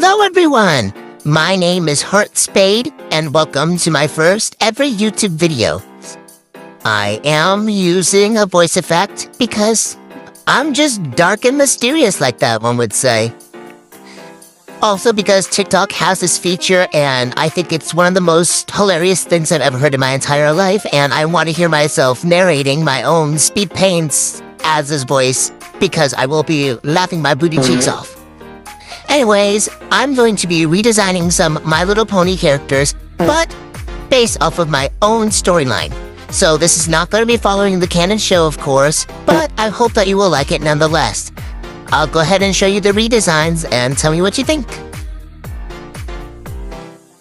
Hello everyone! My name is Heartspade, and welcome to my first ever YouTube video. I am using a voice effect because I'm just dark and mysterious like that, one would say. Also because TikTok has this feature and I think it's one of the most hilarious things I've ever heard in my entire life, and I want to hear myself narrating my own speed paints as this voice because I will be laughing my booty cheeks off. Anyways, I'm going to be redesigning some My Little Pony characters, but based off of my own storyline. So this is not going to be following the canon show, of course, but I hope that you will like it nonetheless. I'll go ahead and show you the redesigns and tell me what you think.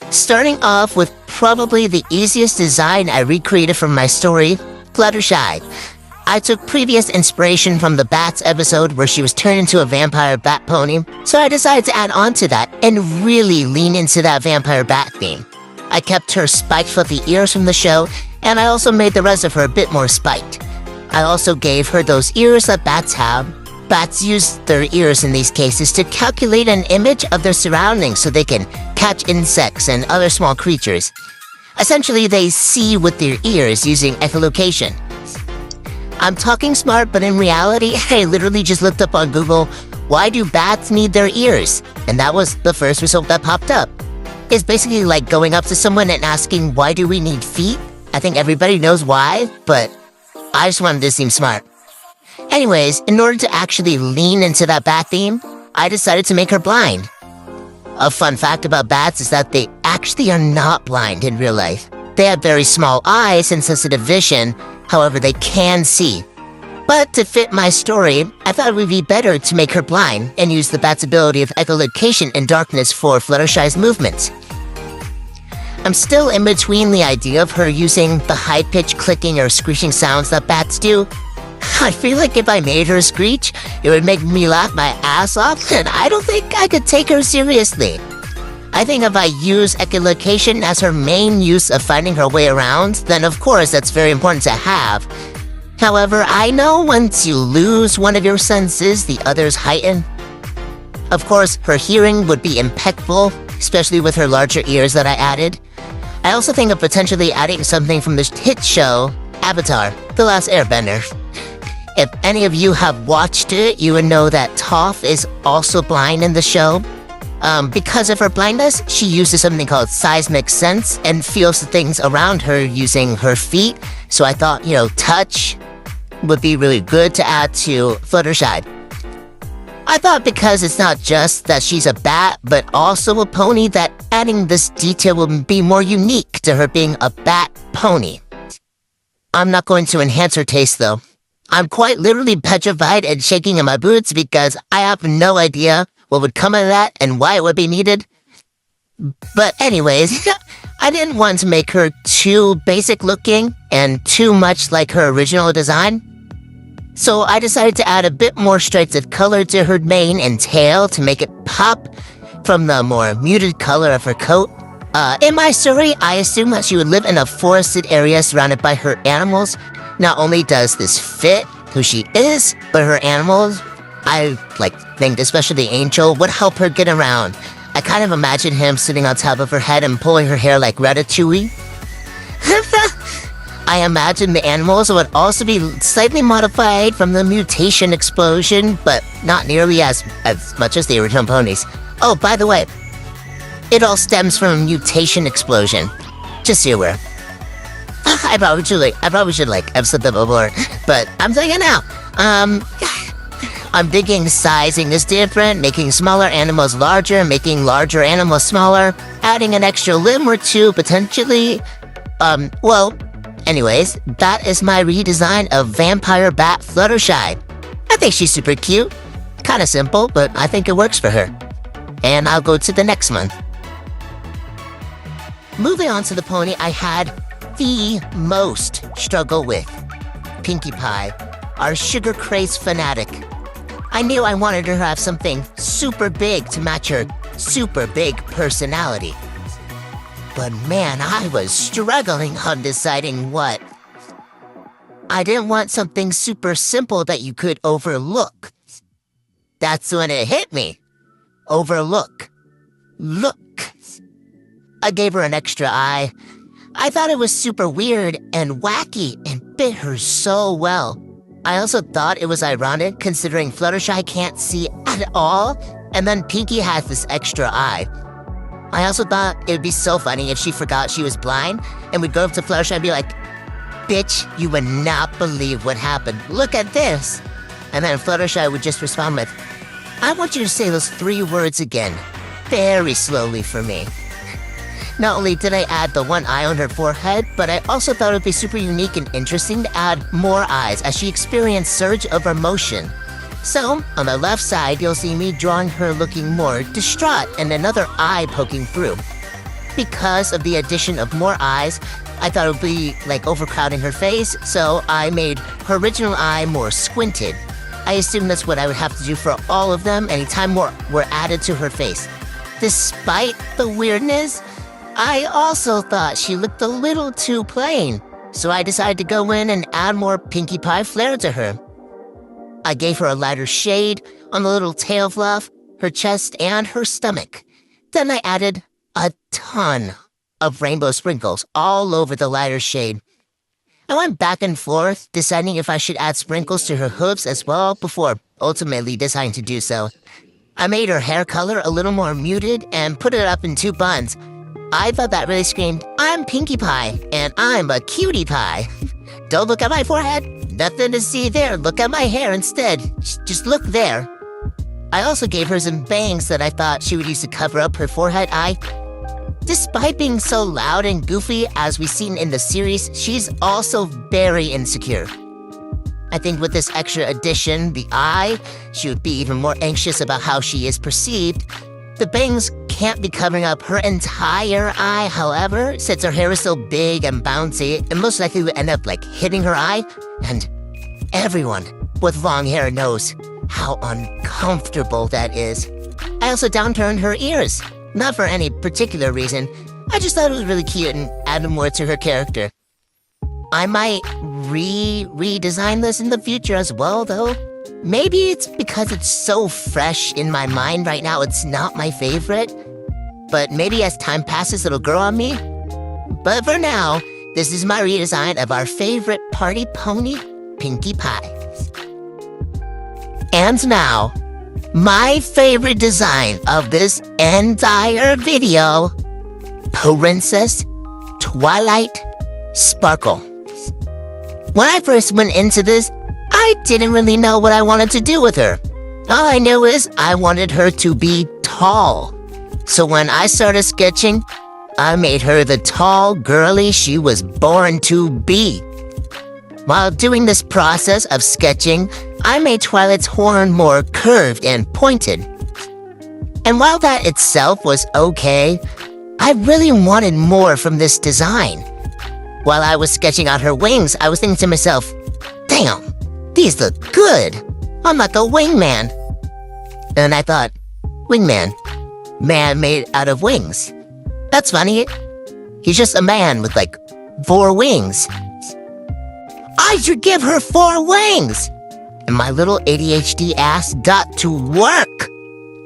Starting off with probably the easiest design I recreated from my story, Fluttershy. I took previous inspiration from the Bats episode where she was turned into a vampire bat pony, so I decided to add on to that and really lean into that vampire bat theme. I kept her spiked fluffy ears from the show, and I also made the rest of her a bit more spiked. I also gave her those ears that bats have. Bats use their ears in these cases to calculate an image of their surroundings so they can catch insects and other small creatures. Essentially, they see with their ears using echolocation. I'm talking smart, but in reality, I literally just looked up on Google, why do bats need their ears? And that was the first result that popped up. It's basically like going up to someone and asking, why do we need feet? I think everybody knows why, but I just wanted to seem smart. Anyways, in order to actually lean into that bat theme, I decided to make her blind. A fun fact about bats is that they actually are not blind in real life. They have very small eyes and sensitive vision, however they can see. But to fit my story, I thought it would be better to make her blind and use the bat's ability of echolocation and darkness for Fluttershy's movements. I'm still in between the idea of her using the high-pitched clicking or screeching sounds that bats do. I feel like if I made her screech, it would make me laugh my ass off, and I don't think I could take her seriously. I think if I use echolocation as her main use of finding her way around, then of course that's very important to have. However, I know once you lose one of your senses, the others heighten. Of course, her hearing would be impeccable, especially with her larger ears that I added. I also think of potentially adding something from this hit show, Avatar: The Last Airbender. If any of you have watched it, you would know that Toph is also blind in the show. Because of her blindness, she uses something called seismic sense and feels the things around her using her feet. So I thought, touch would be really good to add to Fluttershy. I thought because it's not just that she's a bat, but also a pony, that adding this detail would be more unique to her being a bat pony. I'm not going to enhance her taste though. I'm quite literally petrified and shaking in my boots because I have no idea what would come of that and why it would be needed. But anyways, I didn't want to make her too basic looking and too much like her original design. So I decided to add a bit more stripes of color to her mane and tail to make it pop from the more muted color of her coat. In my story, I assume that she would live in a forested area surrounded by her animals. Not only does this fit who she is, but her animals, I think especially Angel, would help her get around. I kind of imagine him sitting on top of her head and pulling her hair like Ratatouille. I imagine the animals would also be slightly modified from the mutation explosion, but not nearly as much as the original ponies. Oh, by the way, it all stems from a mutation explosion. Just so you're aware. I probably should have said that before, but I'm saying it now. I'm thinking sizing is different, making smaller animals larger, making larger animals smaller, adding an extra limb or two, potentially. Anyways, that is my redesign of Vampire Bat Fluttershy. I think she's super cute. Kinda simple, but I think it works for her. And I'll go to the next one. Moving on to the pony I had the most struggle with. Pinkie Pie, our sugar craze fanatic. I knew I wanted her to have something super big to match her super big personality. But man, I was struggling on deciding what. I didn't want something super simple that you could overlook. That's when it hit me. Overlook. Look. I gave her an extra eye. I thought it was super weird and wacky and fit her so well. I also thought it was ironic considering Fluttershy can't see at all, and then Pinkie has this extra eye. I also thought it would be so funny if she forgot she was blind and would go up to Fluttershy and be like, "Bitch, you would not believe what happened. Look at this." And then Fluttershy would just respond with, "I want you to say those 3 words again, very slowly for me." Not only did I add the 1 eye on her forehead, but I also thought it would be super unique and interesting to add more eyes as she experienced surge of emotion. So, on the left side, you'll see me drawing her looking more distraught and another eye poking through. Because of the addition of more eyes, I thought it would be like overcrowding her face, so I made her original eye more squinted. I assumed that's what I would have to do for all of them anytime more were added to her face. Despite the weirdness, I also thought she looked a little too plain, so I decided to go in and add more Pinkie Pie flair to her. I gave her a lighter shade on the little tail fluff, her chest, and her stomach. Then I added a ton of rainbow sprinkles all over the lighter shade. I went back and forth, deciding if I should add sprinkles to her hooves as well before ultimately deciding to do so. I made her hair color a little more muted and put it up in 2 buns. I thought that really screamed, "I'm Pinkie Pie, and I'm a cutie pie." Don't look at my forehead. Nothing to see there. Look at my hair instead. Just look there. I also gave her some bangs that I thought she would use to cover up her forehead eye. Despite being so loud and goofy as we've seen in the series, she's also very insecure. I think with this extra addition, the eye, she would be even more anxious about how she is perceived. The bangs can't be covering up her entire eye, however, since her hair is so big and bouncy, it most likely would end up hitting her eye, and everyone with long hair knows how uncomfortable that is. I also downturned her ears, not for any particular reason. I just thought it was really cute and added more to her character. I might redesign this in the future as well, though. Maybe it's because it's so fresh in my mind right now, it's not my favorite. But maybe as time passes, it'll grow on me. But for now, this is my redesign of our favorite party pony, Pinkie Pie. And now, my favorite design of this entire video, Princess Twilight Sparkle. When I first went into this, I didn't really know what I wanted to do with her. All I knew is I wanted her to be tall. So when I started sketching, I made her the tall girly she was born to be. While doing this process of sketching, I made Twilight's horn more curved and pointed. And while that itself was okay, I really wanted more from this design. While I was sketching out her wings, I was thinking to myself, damn, these look good. I'm like a wingman. And I thought, wingman, man made out of wings. That's funny. He's just a man with 4 wings. I should give her 4 wings. And my little ADHD ass got to work.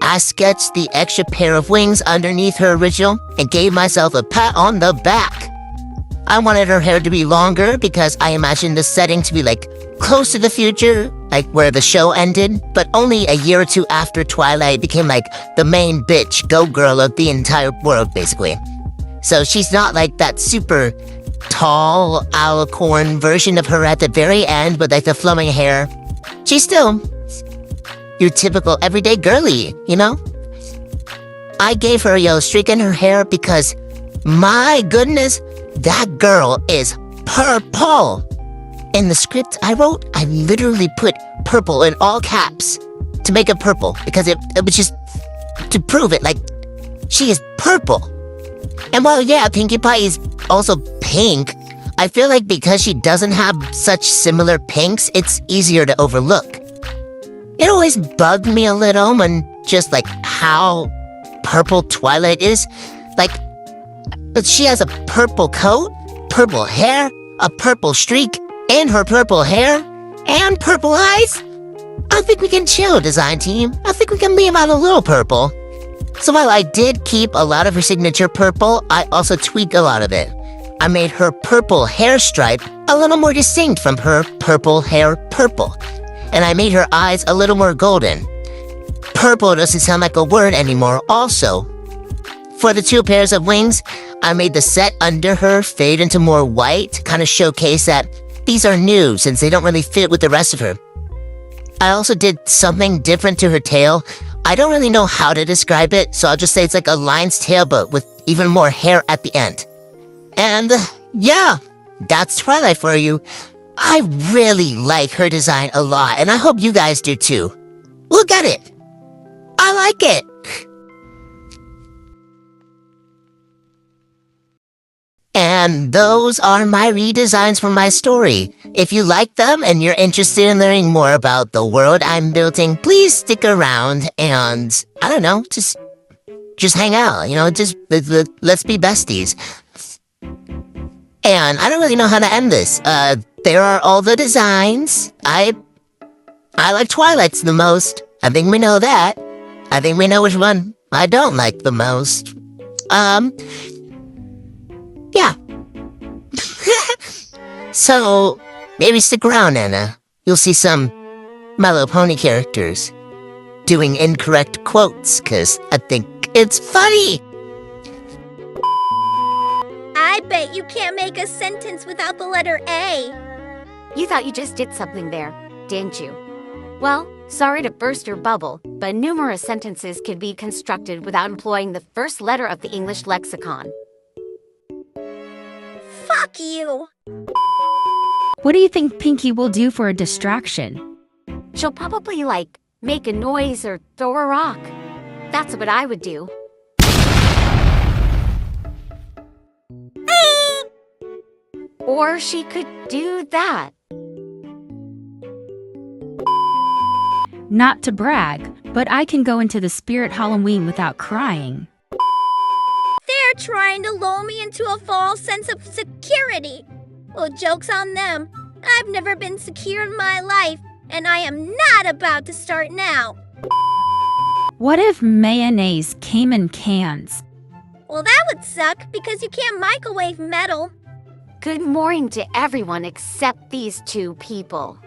I sketched the extra pair of wings underneath her original and gave myself a pat on the back. I wanted her hair to be longer because I imagined the setting to be close to the future, where the show ended, but only a year or 2 after Twilight became the main bitch go-girl of the entire world, basically. So she's not that super tall alicorn version of her at the very end with the flowing hair. She's still your typical everyday girly, you know? I gave her a yellow streak in her hair because, my goodness, that girl is purple. In the script I wrote, I literally put purple in all caps to make it purple because it was just to prove it, she is purple. And while, yeah, Pinkie Pie is also pink, I feel because she doesn't have such similar pinks, it's easier to overlook. It always bugged me a little when just how purple Twilight is. She has a purple coat, purple hair, a purple streak in her purple hair, and purple eyes. I think we can chill, design team. I think we can leave out a little purple. So while I did keep a lot of her signature purple, I also tweaked a lot of it. I made her purple hair stripe a little more distinct from her purple hair purple. And I made her eyes a little more golden. Purple doesn't sound like a word anymore also. For the 2 pairs of wings, I made the set under her fade into more white to kind of showcase that these are new since they don't really fit with the rest of her. I also did something different to her tail. I don't really know how to describe it, so I'll just say it's like a lion's tail but with even more hair at the end. And yeah, that's Twilight for you. I really like her design a lot, and I hope you guys do too. Look at it. I like it. And those are my redesigns for my story. If you like them and you're interested in learning more about the world I'm building, please stick around and, I don't know, just hang out, let's be besties. And I don't really know how to end this. There are all the designs. I like Twilight's the most. I think we know that. I think we know which one I don't like the most. Yeah. So, maybe stick around, Anna. You'll see some My Little Pony characters doing incorrect quotes, 'cause I think it's funny. I bet you can't make a sentence without the letter A. You thought you just did something there, didn't you? Well, sorry to burst your bubble, but numerous sentences can be constructed without employing the first letter of the English lexicon. Fuck you! What do you think Pinkie will do for a distraction? She'll probably, make a noise or throw a rock. That's what I would do. Or she could do that. Not to brag, but I can go into the spirit Halloween without crying. They're trying to lull me into a false sense of security. Well, joke's on them. I've never been secure in my life, and I am not about to start now. What if mayonnaise came in cans? Well, that would suck because you can't microwave metal. Good morning to everyone except these 2 people.